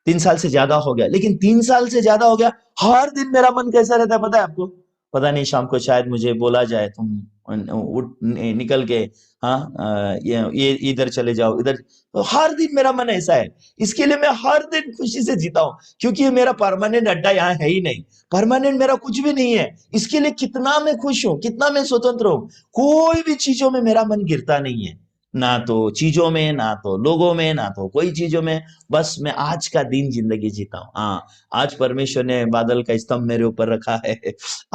3 साल से ज्यादा हो गया, लेकिन 3 साल से ज्यादा हो गया, हर दिन मेरा मन कैसा रहता है पता है आपको? पता नहीं शाम को शायद मुझे बोला जाए, तुम उठ निकल के, हाँ, ये इधर चले जाओ, इधर। तो हर दिन मेरा मन ऐसा है। इसके लिए मैं हर दिन खुशी से जीता हूँ, क्योंकि ये मेरा परमानेंट अड्डा यहाँ है ही नहीं, परमानेंट मेरा कुछ भी नहीं है। इसके लिए कितना मैं खुश हूँ, कितना मैं स्वतंत्र हूँ। कोई भी चीजों में मेरा मन गिरता नहीं है, ना तो चीजों में, ना तो लोगों में, ना तो कोई चीजों में। बस मैं आज का दिन जिंदगी जीता हूँ। हाँ, आज परमेश्वर ने बादल का स्तंभ मेरे ऊपर रखा है,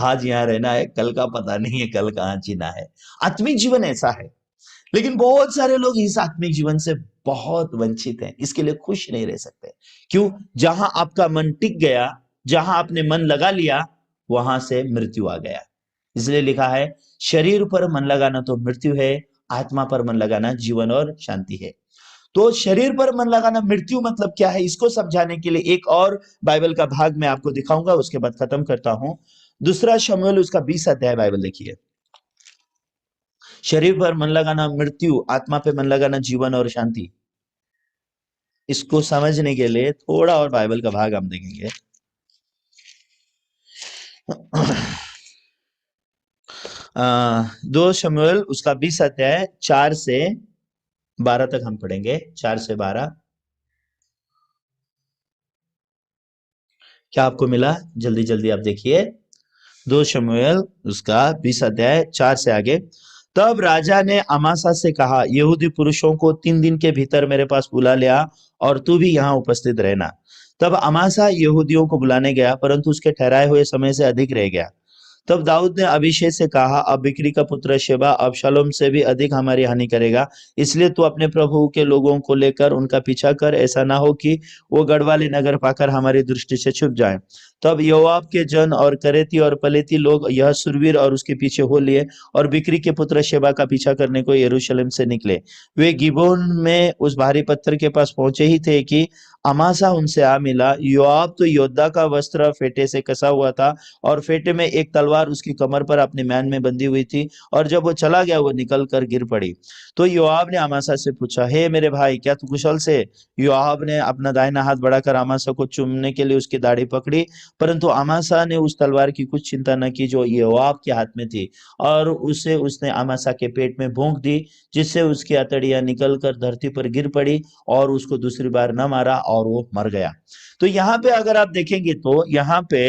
आज यहाँ रहना है, कल का पता नहीं है, कल कहाँ जीना है। आत्मिक जीवन ऐसा है। लेकिन बहुत सारे लोग इस आत्मिक जीवन से बहुत वंचित हैं, इसके लिए खुश नहीं रह सकते। क्यों? जहां आपका मन टिक गया, जहां आपने मन लगा लिया, वहां से मृत्यु आ गया। इसलिए लिखा है, शरीर पर मन लगाना तो मृत्यु है, आत्मा पर मन लगाना जीवन और शांति है। तो शरीर पर मन लगाना मृत्यु मतलब क्या है, इसको समझाने के लिए एक और बाइबल का भाग मैं आपको दिखाऊंगा, उसके बाद खत्म करता हूं। दूसरा शमूएल उसका 20 अध्याय बाइबल देखिए। शरीर पर मन लगाना मृत्यु, आत्मा पे मन लगाना जीवन और शांति। इसको समझने के लिए थोड़ा और बाइबल का भाग हम देखेंगे। दो शमूएल उसका 20 अध्याय 4 से 12 तक हम पढ़ेंगे। 4 से 12 क्या आपको मिला? जल्दी जल्दी आप देखिए। 2 शमूएल उसका 20 अध्याय 4 से आगे। तब राजा ने अमासा से कहा, यहूदी पुरुषों को 3 दिन के भीतर मेरे पास बुला लिया और तू भी यहाँ उपस्थित रहना। तब अमासा यहूदियों को बुलाने गया, परंतु उसके ठहराए हुए समय से अधिक रह गया। तब दाऊद ने अभिषेक से कहा, अब बिक्री का पुत्र शेबा अबशालोम से भी अधिक हमारी हानि करेगा, इसलिए तू अपने प्रभु के लोगों को लेकर उनका पीछा कर, ऐसा ना हो कि वो गढ़वाले नगर पाकर हमारी दृष्टि से छुप जाएं। तब योआब के जन और करेती और पलेती लोग यह सुरवीर और उसके पीछे हो लिए और बिक्री के पुत्र शेबा का पीछा करने को यरूशलेम से निकले। वे गिबोन में उस भारी पत्थर के पास पहुंचे ही थे कि अमासा उनसे आ मिला। योआब तो योद्धा का वस्त्र फेटे से कसा हुआ था और फेटे में एक तलवार उसकी कमर पर अपने म्यान में बंधी हुई थी, और जब वो चला गया वो निकल कर गिर पड़ी। तो योआब ने अमासा से पूछा, हे मेरे भाई, क्या तू कुशल से? योआब ने अपना दाहिना हाथ बढ़ाकर अमासा को चूमने के लिए उसकी दाढ़ी पकड़ी, परंतु अमासा ने उस तलवार की कुछ चिंता न की जो योआब के हाथ में थी, और उसे उसने अमासा के पेट में भोंक दी, जिससे उसकी अतड़ियां निकलकर धरती पर गिर पड़ी, और उसको दूसरी बार न मारा और वो मर गया। तो यहाँ पे अगर आप देखेंगे तो यहाँ पे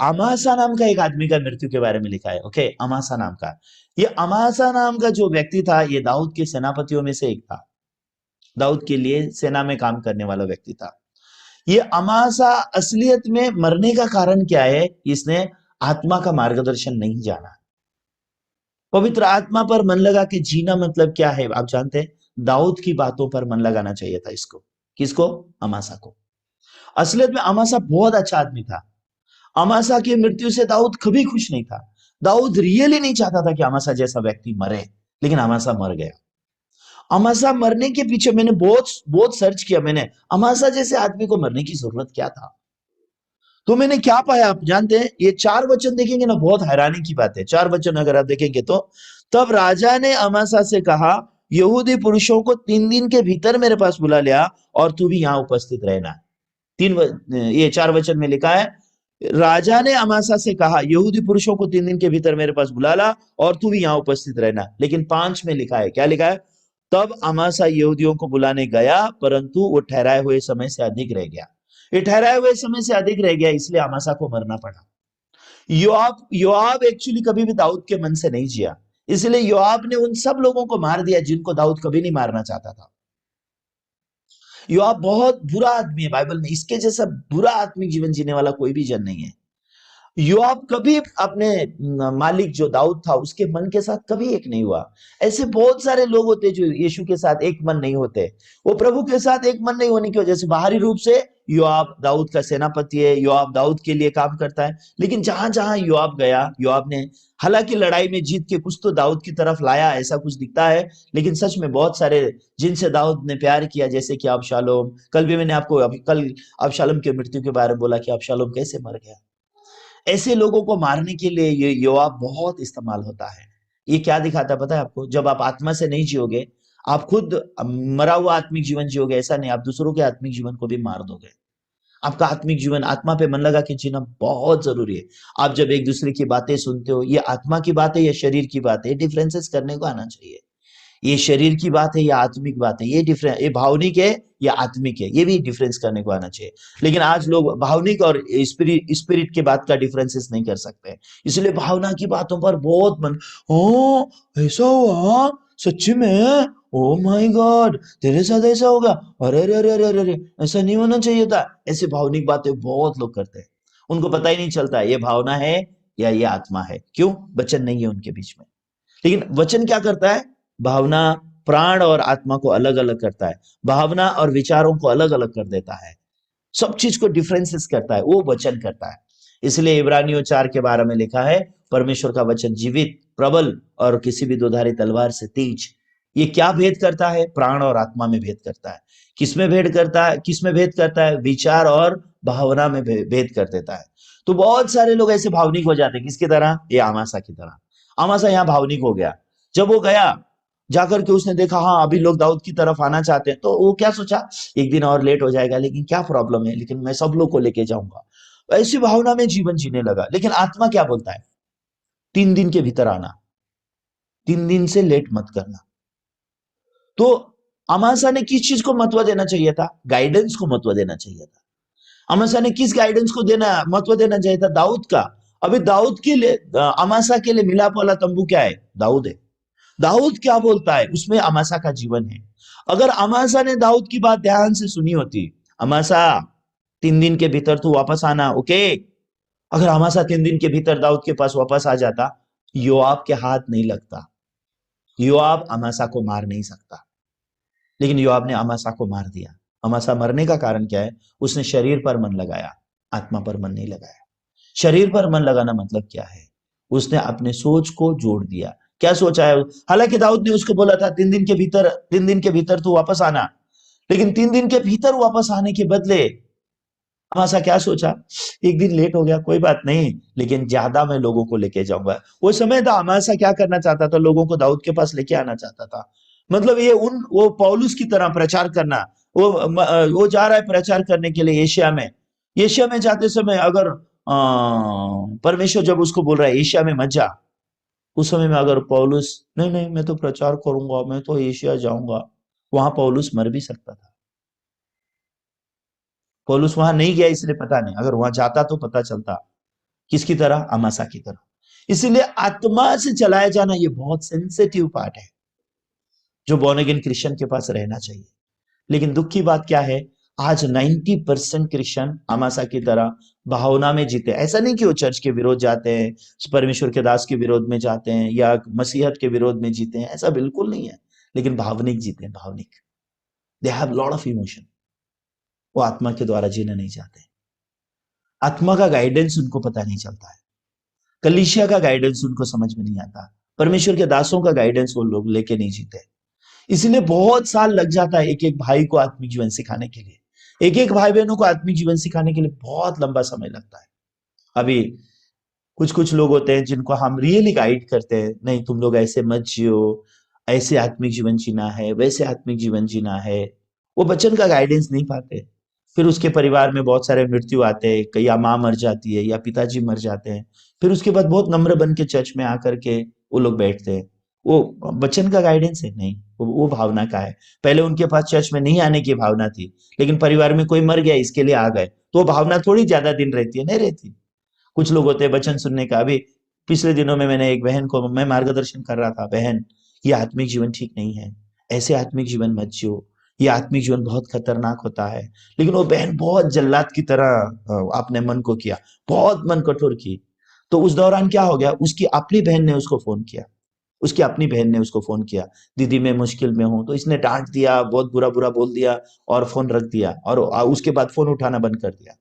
अमासा नाम का एक आदमी का मृत्यु के बारे में लिखा है। ओके, अमासा नाम का, ये अमासा नाम का जो व्यक्ति था, ये दाऊद के सेनापतियों में से एक था। दाऊद के लिए सेना में काम करने वाला व्यक्ति था। ये अमासा असलियत में मरने का कारण क्या है? इसने आत्मा का मार्गदर्शन नहीं जाना। पवित्र आत्मा पर मन लगा के जीना मतलब क्या है आप जानते हैं? दाऊद की बातों पर मन लगाना चाहिए था इसको। किसको? अमासा को। असलियत में अमासा बहुत अच्छा आदमी था। अमासा की मृत्यु से दाऊद कभी खुश नहीं था। दाऊद रियली नहीं चाहता था कि अमासा जैसा व्यक्ति मरे, लेकिन अमासा मर गया। अमासा मरने के पीछे मैंने बहुत बहुत सर्च किया। मैंने अमासा जैसे आदमी को मरने की जरूरत क्या था? तो मैंने क्या पाया आप जानते हैं? ये 4 वचन देखेंगे ना, बहुत हैरानी की बात है। 4 वचन अगर आप देखेंगे तो, तब राजा ने अमासा से कहा, यहूदी पुरुषों को 3 दिन के भीतर मेरे पास बुला लिया और तू भी यहाँ उपस्थित रहना। ये 4 वचन में लिखा है, राजा ने अमासा से कहा, यहूदी पुरुषों को 3 दिन के भीतर मेरे पास बुला ला और तू भी यहाँ उपस्थित रहना। लेकिन 5 में लिखा है, क्या लिखा है? तब अमासा यहूदियों को बुलाने गया, परंतु वो ठहराए हुए समय से अधिक रह गया। ये ठहराए हुए समय से अधिक रह गया, इसलिए अमासा को मरना पड़ा। योआब एक्चुअली कभी भी दाऊद के मन से नहीं जिया, इसलिए योआब ने उन सब लोगों को मार दिया जिनको दाऊद कभी नहीं मारना चाहता था। योआब बहुत बुरा आदमी है। बाइबल में इसके जैसा बुरा आत्मिक जीवन जीने वाला कोई भी जन नहीं है। योआब कभी अपने मालिक जो दाऊद था उसके मन के साथ कभी एक नहीं हुआ। ऐसे बहुत सारे लोग होते जो यीशु के साथ एक मन नहीं होते। वो प्रभु के साथ एक मन नहीं होने की वजह से बाहरी रूप से योआब दाऊद का सेनापति है, योआब दाऊद के लिए काम करता है, लेकिन जहां जहां योआब गया, योआब ने हालांकि लड़ाई में जीत के कुछ तो दाऊद की तरफ लाया, ऐसा कुछ दिखता है, लेकिन सच में बहुत सारे जिनसे दाऊद ने प्यार किया, जैसे कि अबशालोम, कल भी मैंने आपको कल अबशालोम की मृत्यु के बारे में बोला कि अबशालोम कैसे मर गया। ऐसे लोगों को मारने के लिए ये योआब बहुत इस्तेमाल होता है। ये क्या दिखाता है पता है आपको? जब आप आत्मा से नहीं जियोगे, आप खुद मरा हुआ आत्मिक जीवन जियोगे, ऐसा नहीं, आप दूसरों के आत्मिक जीवन को भी मार दोगे। आपका आत्मिक जीवन आत्मा पे मन लगा के जीना बहुत जरूरी है। आप जब एक दूसरे की बातें सुनते हो, ये आत्मा की बात है या शरीर की बात है, डिफरेंसेस करने को आना चाहिए। ये शरीर की बात है या आत्मिक बात है, ये डिफरेंस, ये भावनिक है या आत्मिक है, ये भी डिफरेंस करने को आना चाहिए। लेकिन आज लोग भावनिक और स्पिरिट के बात का डिफरेंसेस नहीं कर सकते, इसलिए भावना की बातों पर बहुत मन, ओ ऐसा हुआ सच्ची में, ओ माय गॉड तेरे साथ ऐसा होगा, अरे अरे अरे अरे अरे ऐसा नहीं होना चाहिए था। ऐसे भावनिक बातें बहुत लोग करते हैं, उनको पता ही नहीं चलता ये भावना है या ये आत्मा है। क्यों? वचन नहीं है उनके बीच में। लेकिन वचन क्या करता है? भावना, प्राण और आत्मा को अलग अलग करता है, भावना और विचारों को अलग अलग कर देता है, सब चीज को डिफरेंसेस करता है, वो वचन करता है। इसलिए इब्रानियों 4 के 12 में लिखा है, परमेश्वर का वचन जीवित, प्रबल और किसी भी दोधारी तलवार से तेज ये क्या भेद करता है? प्राण और आत्मा में भेद करता है। किसमें भेद करता है? किसमें भेद करता है? विचार और भावना में भेद कर देता है। तो बहुत सारे लोग ऐसे भावनिक हो जाते हैं, किसकी तरह? ये आमाशा की तरह। आमाशा यहाँ भावनिक हो गया। जब वो गया, जाकर के उसने देखा हाँ अभी लोग दाऊद की तरफ आना चाहते हैं, तो वो क्या सोचा, एक दिन और लेट हो जाएगा लेकिन क्या प्रॉब्लम है, लेकिन मैं सब लोग को लेके जाऊंगा। ऐसी भावना में जीवन जीने लगा। लेकिन आत्मा क्या बोलता है? 3 दिन के भीतर आना, 3 दिन से लेट मत करना। तो अमासा ने किस चीज को महत्व देना चाहिए था? गाइडेंस को महत्व देना चाहिए था। अमासा ने किस गाइडेंस को देना महत्व देना चाहिए था? दाऊद का। अभी दाऊद के लिए, अमासा के लिए मिलाप वाला तंबू क्या है? दाऊद है। दाऊद क्या बोलता है उसमें अमासा का जीवन है। अगर अमासा ने दाऊद की बात ध्यान से सुनी होती, अमासा 3 दिन के भीतर तू वापस आना, ओके। अगर अमासा 3 दिन के भीतर दाऊद के पास वापस आ जाता, योआब के हाथ नहीं लगता, योआब अमासा को मार नहीं सकता। लेकिन योआब ने अमासा को मार दिया। अमासा मरने का कारण क्या है? उसने शरीर पर मन लगाया, आत्मा पर मन नहीं लगाया। शरीर पर मन लगाना मतलब क्या है? उसने अपने सोच को जोड़ दिया। क्या सोचा है? हालांकि दाऊद ने उसको बोला था 3 दिन के भीतर तू वापस आना, लेकिन 3 दिन के भीतर वापस आने के बदले अमासा क्या सोचा? एक दिन लेट हो गया कोई बात नहीं, लेकिन ज्यादा मैं लोगों को लेके जाऊंगा। वो समय था अमासा क्या करना चाहता था? लोगों को दाऊद के पास लेके आना चाहता था। मतलब ये वो पौलुस की तरह प्रचार करना। वो जा रहा है प्रचार करने के लिए एशिया में। एशिया में जाते समय अगर परमेश्वर जब उसको बोल रहा है एशिया में मत जा, उस समय में अगर पौलुस नहीं नहीं मैं तो प्रचार करूंगा, मैं तो एशिया जाऊंगा, वहां पौलुस मर भी सकता था। पौलुस वहां नहीं गया इसलिए पता नहीं, अगर वहां जाता तो पता चलता। किसकी तरह? अमासा की तरह। इसीलिए आत्मा से चलाया जाना ये बहुत सेंसिटिव पार्ट है, जो बॉर्न अगेन क्रिश्चियन के पास रहना चाहिए। लेकिन दुख की बात क्या है? आज 90% क्रिश्चियन अमासा की तरह भावना में जीते। ऐसा नहीं कि वो चर्च के विरोध जाते हैं, परमेश्वर के दास के विरोध में जाते हैं या मसीहत के विरोध में जीते हैं, ऐसा बिल्कुल नहीं है। लेकिन भावनिक जीते हैं, भावनिक। They have lot of emotion. वो आत्मा के द्वारा जीना नहीं चाहते। आत्मा का गाइडेंस उनको पता नहीं चलता है। कलीसिया का गाइडेंस उनको समझ में नहीं आता। परमेश्वर के दासों का गाइडेंस वो लोग लेके नहीं जीते। इसलिए बहुत साल लग जाता है एक एक भाई को आत्मिक जीवन सिखाने के लिए, एक एक भाई बहनों को आत्मिक जीवन सिखाने के लिए बहुत लंबा समय लगता है। अभी कुछ कुछ लोग होते हैं जिनको हम रियली गाइड करते हैं, नहीं तुम लोग ऐसे मत जियो, ऐसे आत्मिक जीवन जीना है, वैसे आत्मिक जीवन जीना है। वो बच्चन का गाइडेंस नहीं पाते। फिर उसके परिवार में बहुत सारे मृत्यु आते हैं, कई या माँ मर जाती है या पिताजी मर जाते हैं। फिर उसके बाद बहुत नम्र बन के चर्च में आकर के वो लोग बैठते हैं। वो बच्चन का गाइडेंस है? नहीं, वो भावना का है। पहले उनके पास चर्च में नहीं आने की भावना थी, लेकिन परिवार में कोई मर गया इसके लिए आ गए, तो वो भावना थोड़ी ज्यादा दिन रहती है? नहीं रहती। कुछ लोग होते हैं वचन सुनने का। अभी पिछले दिनों में मैंने एक बहन को मैं मार्गदर्शन कर रहा था, बहन ये आत्मिक जीवन ठीक नहीं है, ऐसे आत्मिक जीवन मत जियो, ये आत्मिक जीवन बहुत खतरनाक होता है। लेकिन वो बहन बहुत जल्लाद की तरह अपने मन को किया, बहुत मन कठोर की। तो उस दौरान क्या हो गया, उसकी अपनी बहन ने उसको फोन किया, उसकी अपनी बहन ने उसको फोन किया, दीदी मैं मुश्किल में हूं। तो इसने डांट दिया, बहुत बुरा बुरा बोल दिया और फोन रख दिया, और उसके बाद फोन उठाना बंद कर दिया।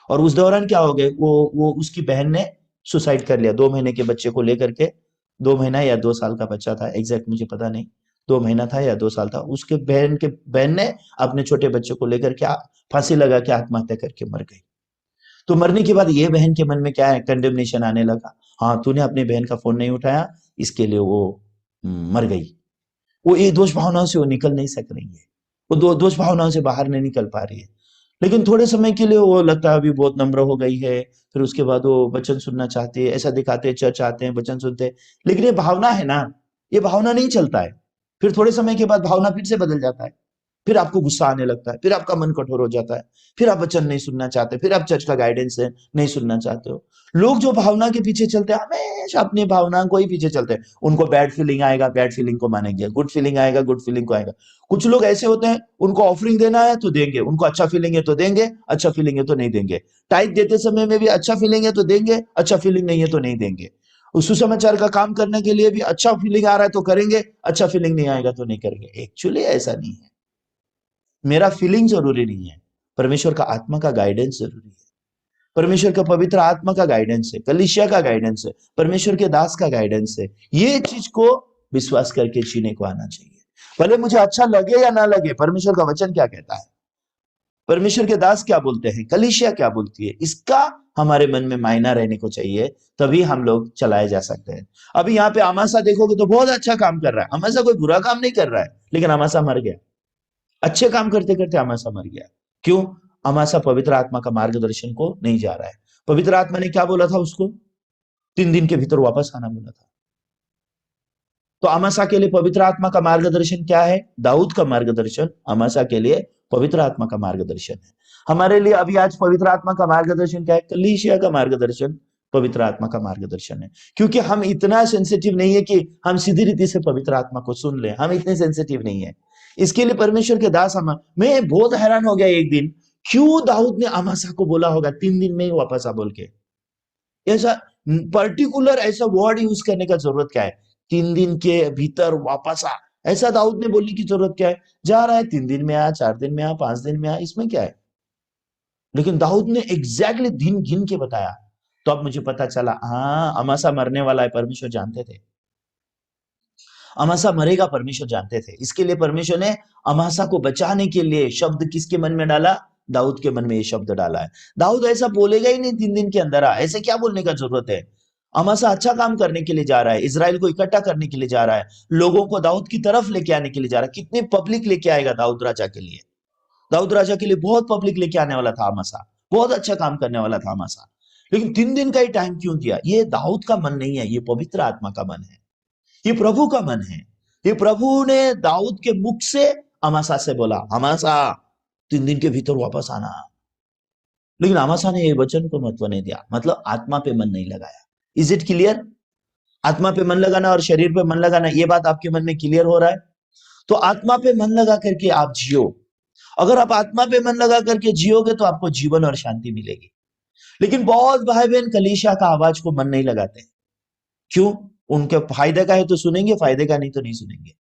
और उस दौरान क्या हो गए, वो उसकी बहन ने सुसाइड कर लिया, 2 महीने के बच्चे को लेकर के। 2 महीना या 2 साल का बच्चा था, एग्जैक्ट मुझे पता नहीं, 2 महीना था या 2 साल था। उसके बहन ने अपने छोटे बच्चे को लेकर के फांसी लगा के आत्महत्या करके मर गई। तो मरने के बाद ये बहन के मन में क्या है, कंडेमनेशन आने लगा। हाँ तूने अपनी बहन का फोन नहीं उठाया, इसके लिए वो मर गई। वो ये दोष भावनाओं से वो निकल नहीं सक रही है, वो दोष भावनाओं से बाहर नहीं निकल पा रही है। लेकिन थोड़े समय के लिए वो लगता है अभी बहुत नम्र हो गई है, फिर उसके बाद वो वचन सुनना चाहती है, ऐसा दिखाते हैं, चर्च आते हैं, वचन सुनते हैं। लेकिन ये भावना है ना, ये भावना नहीं चलता है। फिर थोड़े समय के बाद भावना फिर से बदल जाता है, फिर आपको गुस्सा आने लगता है, फिर आपका मन कठोर हो जाता है, फिर आप वचन नहीं सुनना चाहते, फिर आप चर्च का गाइडेंस है नहीं सुनना चाहते हो। लोग जो भावना के पीछे चलते हैं, हमेशा अपनी भावना को ही पीछे चलते हैं। उनको बैड फीलिंग आएगा, बैड फीलिंग को मानेंगे, गुड फीलिंग आएगा, गुड फीलिंग को आएगा। कुछ लोग ऐसे होते हैं, उनको ऑफरिंग देना है तो देंगे, उनको अच्छा फीलिंग है तो देंगे, अच्छा फीलिंग है तो नहीं देंगे। टाइट देते समय में भी अच्छा फीलिंग है तो देंगे, अच्छा फीलिंग नहीं है तो नहीं देंगे। उस सुसमाचार का काम करने के लिए भी अच्छा फीलिंग आ रहा है तो करेंगे, अच्छा फीलिंग नहीं आएगा तो नहीं करेंगे। एक्चुअली ऐसा नहीं है। मेरा फीलिंग जरूरी नहीं है, परमेश्वर का आत्मा का गाइडेंस जरूरी है। परमेश्वर का पवित्र आत्मा का गाइडेंस है, कलीसिया का गाइडेंस है, परमेश्वर के दास का गाइडेंस है। ये चीज को विश्वास करके जीने को आना चाहिए। भले मुझे अच्छा लगे या ना लगे, परमेश्वर का वचन क्या कहता है, परमेश्वर के दास क्या बोलते हैं, कलीसिया क्या बोलती है, इसका हमारे मन में मायना रहने को चाहिए, तभी हम लोग चलाए जा सकते हैं। अभी यहाँ पे अमासा देखोगे तो बहुत अच्छा काम कर रहा है, अमासा कोई बुरा काम नहीं कर रहा है, लेकिन अमासा मर गया। अच्छे काम करते करते अमासा मर गया। क्यों? अमासा पवित्र आत्मा का मार्गदर्शन को नहीं जा रहा है। पवित्र आत्मा ने क्या बोला था उसको? 3 दिन के भीतर वापस आना बोला था। तो अमासा के लिए पवित्र आत्मा का मार्गदर्शन क्या है? दाऊद का मार्गदर्शन अमासा के लिए पवित्र आत्मा का मार्गदर्शन है। हमारे लिए अभी आज पवित्र आत्मा का मार्गदर्शन क्या है? कलीसिया का मार्गदर्शन पवित्र आत्मा का मार्गदर्शन है। क्योंकि हम इतना सेंसिटिव नहीं है कि हम सीधी रीति से पवित्र आत्मा को सुन लें, हम इतने सेंसिटिव नहीं है। इसके लिए परमेश्वर के दास हम, मैं बहुत हैरान हो गया एक दिन, क्यों दाऊद ने अमासा को बोला होगा 3 दिन में ही वापस आ बोल के? ऐसा पर्टिकुलर ऐसा वर्ड यूज करने का जरूरत क्या है? 3 दिन के भीतर वापस आ, ऐसा दाऊद ने बोलने की जरूरत क्या है? जा रहा है 3 दिन में आ, 4 दिन में आ, 5 दिन में आ, इसमें क्या है? लेकिन दाऊद ने एग्जैक्टली दिन गिन के बताया। तो अब मुझे पता चला, हाँ, अमासा मरने वाला है, परमेश्वर जानते थे। अमासा मरेगा, परमेश्वर जानते थे। इसके लिए परमेश्वर ने अमासा को बचाने के लिए शब्द किसके मन में डाला? दाऊद के मन में ये शब्द डाला है। दाऊद ऐसा बोलेगा ही नहीं 3 दिन के अंदर आ, ऐसे क्या बोलने का जरूरत है? अमासा अच्छा काम करने के लिए जा रहा है, इजराइल को इकट्ठा करने के लिए जा रहा है, लोगों को दाऊद की तरफ लेके आने के लिए जा रहा है। कितनी पब्लिक लेके आएगा दाऊद राजा के लिए? दाऊद राजा के लिए बहुत पब्लिक लेके आने वाला था अमासा, बहुत अच्छा काम करने वाला था अमासा। लेकिन 3 दिन का ही टाइम क्यों दिया? ये दाऊद का मन नहीं है, ये पवित्र आत्मा का मन है, ये प्रभु का मन है। ये प्रभु ने दाऊद के मुख से अमासा से बोला, अमासा 3 दिन के भीतर वापस आना। लेकिन अमासा ने ये वचन को महत्व नहीं दिया, मतलब आत्मा पे मन नहीं लगाया। Is it clear? आत्मा पे मन लगाना और शरीर पे मन लगाना, ये बात आपके मन में क्लियर हो रहा है? तो आत्मा पे मन लगा करके आप जियो। अगर आप आत्मा पे मन लगा करके जियोगे तो आपको जीवन और शांति मिलेगी। लेकिन बहुत भाई बहन कलीसिया का आवाज को मन नहीं लगाते। क्यों? उनके फायदे का है तो सुनेंगे, फायदे का नहीं तो नहीं सुनेंगे।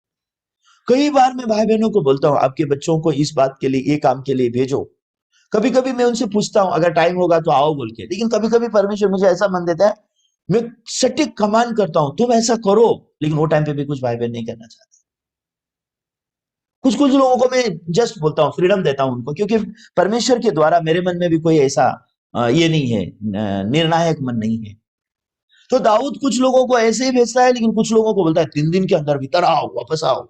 कई बार मैं भाई बहनों को बोलता हूं, आपके बच्चों को इस बात के लिए, ये काम के लिए भेजो। कभी कभी मैं उनसे पूछता हूं अगर टाइम होगा तो आओ बोल के, लेकिन कभी कभी परमेश्वर मुझे ऐसा मन देता है, मैं सटीक कमांड करता हूं तुम ऐसा करो, लेकिन वो टाइम पे भी कुछ भाई बहन नहीं करना चाहते। कुछ कुछ लोगों को मैं जस्ट बोलता हूँ, फ्रीडम देता हूं उनको, क्योंकि परमेश्वर के द्वारा मेरे मन में भी कोई ऐसा ये नहीं है, निर्णायक मन नहीं है। तो दाऊद कुछ लोगों को ऐसे ही भेजता है, लेकिन कुछ लोगों को बोलता है 3 दिन के अंदर भीतर आओ, वापस आओ।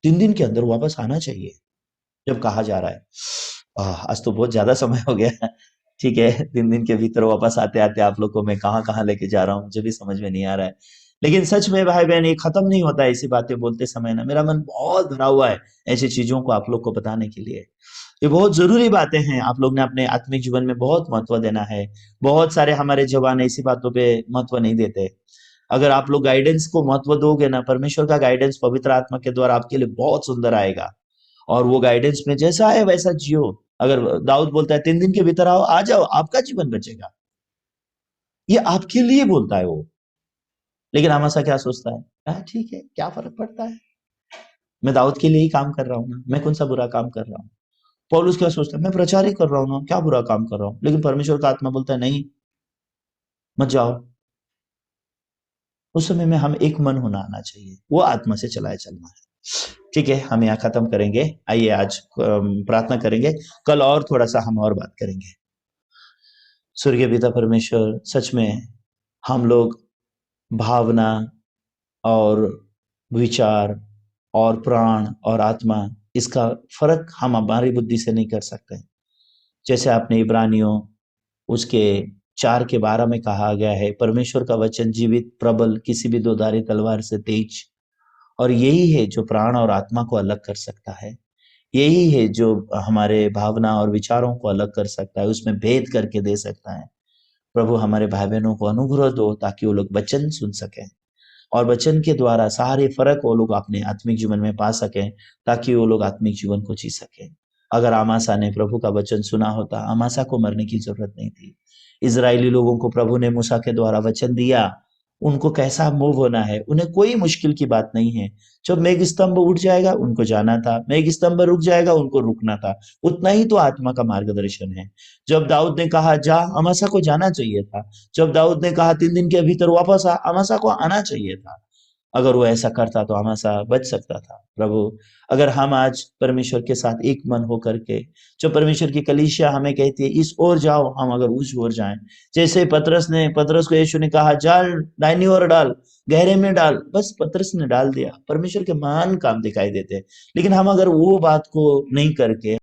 3 दिन के अंदर वापस आना चाहिए जब कहा जा रहा है। आज तो बहुत ज्यादा समय हो गया। ठीक है, 3 दिन के भीतर वापस आते आते आप लोग को मैं कहाँ कहाँ लेके जा रहा हूँ मुझे भी समझ में नहीं आ रहा है। लेकिन सच में भाई बहन, ये खत्म नहीं होता है ऐसी बातें बोलते समय ना, मेरा मन बहुत भरा हुआ है ऐसी चीजों को आप लोग को बताने के लिए। ये बहुत जरूरी बातें हैं, आप लोग ने अपने आत्मिक जीवन में बहुत महत्व देना है। बहुत सारे हमारे जवान ऐसी बातों पे महत्व नहीं देते। अगर आप लोग गाइडेंस को महत्व दोगे ना, परमेश्वर का गाइडेंस पवित्र आत्मा के द्वारा आपके लिए बहुत सुंदर आएगा, और वो गाइडेंस में जैसा है वैसा जियो। अगर दाऊद बोलता है 3 दिन के भीतर आओ, आ जाओ, आपका जीवन बचेगा, ये आपके लिए बोलता है वो। लेकिन अमासा क्या सोचता है? ठीक है, क्या फर्क पड़ता है, मैं दाऊद के लिए ही काम कर रहा हूँ ना, मैं कौन सा बुरा काम कर रहा हूँ। पौलुस क्या सोचता है? मैं प्रचार ही कर रहा हूँ ना, क्या बुरा काम कर रहा हूँ। लेकिन परमेश्वर का आत्मा बोलता है नहीं, मत जाओ। उस समय में हम एक मन होना आना चाहिए, वो आत्मा से चलाए चलना है। ठीक है, हम यहाँ खत्म करेंगे। आइए आज प्रार्थना करेंगे, कल और थोड़ा सा हम और बात करेंगे। स्वर्गीय पिता परमेश्वर, सच में हम लोग भावना और विचार और प्राण और आत्मा, इसका फर्क हम हमारी बुद्धि से नहीं कर सकते। जैसे आपने इब्रानियों उसके 4 के 12 में कहा गया है, परमेश्वर का वचन जीवित, प्रबल, किसी भी दोधारी तलवार से तेज, और यही है जो प्राण और आत्मा को अलग कर सकता है। यही है जो हमारे भावना और विचारों को अलग कर सकता है, उसमें भेद करके दे सकता है। प्रभु, हमारे भाई बहनों को अनुग्रह दो ताकि वो लोग वचन सुन सकें, और वचन के द्वारा सारे फर्क वो लोग अपने आत्मिक जीवन में पा सकें, ताकि वो लोग आत्मिक जीवन को जी सकें। अगर अमासा ने प्रभु का वचन सुना होता, अमासा को मरने की जरूरत नहीं थी। इजरायली लोगों को प्रभु ने मूसा के द्वारा वचन दिया, उनको कैसा मूव होना है, उन्हें कोई मुश्किल की बात नहीं है। जब मेघ स्तंभ उठ जाएगा उनको जाना था, मेघ स्तंभ रुक जाएगा उनको रुकना था। उतना ही तो आत्मा का मार्गदर्शन है। जब दाऊद ने कहा जा, अमासा को जाना चाहिए था। जब दाऊद ने कहा 3 दिन के भीतर वापस आ, अमासा को आना चाहिए था। अगर वो ऐसा करता तो हमेशा बच सकता था। प्रभु, अगर हम आज परमेश्वर के साथ एक मन होकर के, जो परमेश्वर की कलीसिया हमें कहती है इस ओर जाओ, हम अगर उस ओर जाएं, जैसे पतरस को यीशु ने कहा जाल दाहिनी ओर डाल, गहरे में डाल, बस पतरस ने डाल दिया। परमेश्वर के महान काम दिखाई देते हैं। लेकिन हम अगर वो बात को नहीं करके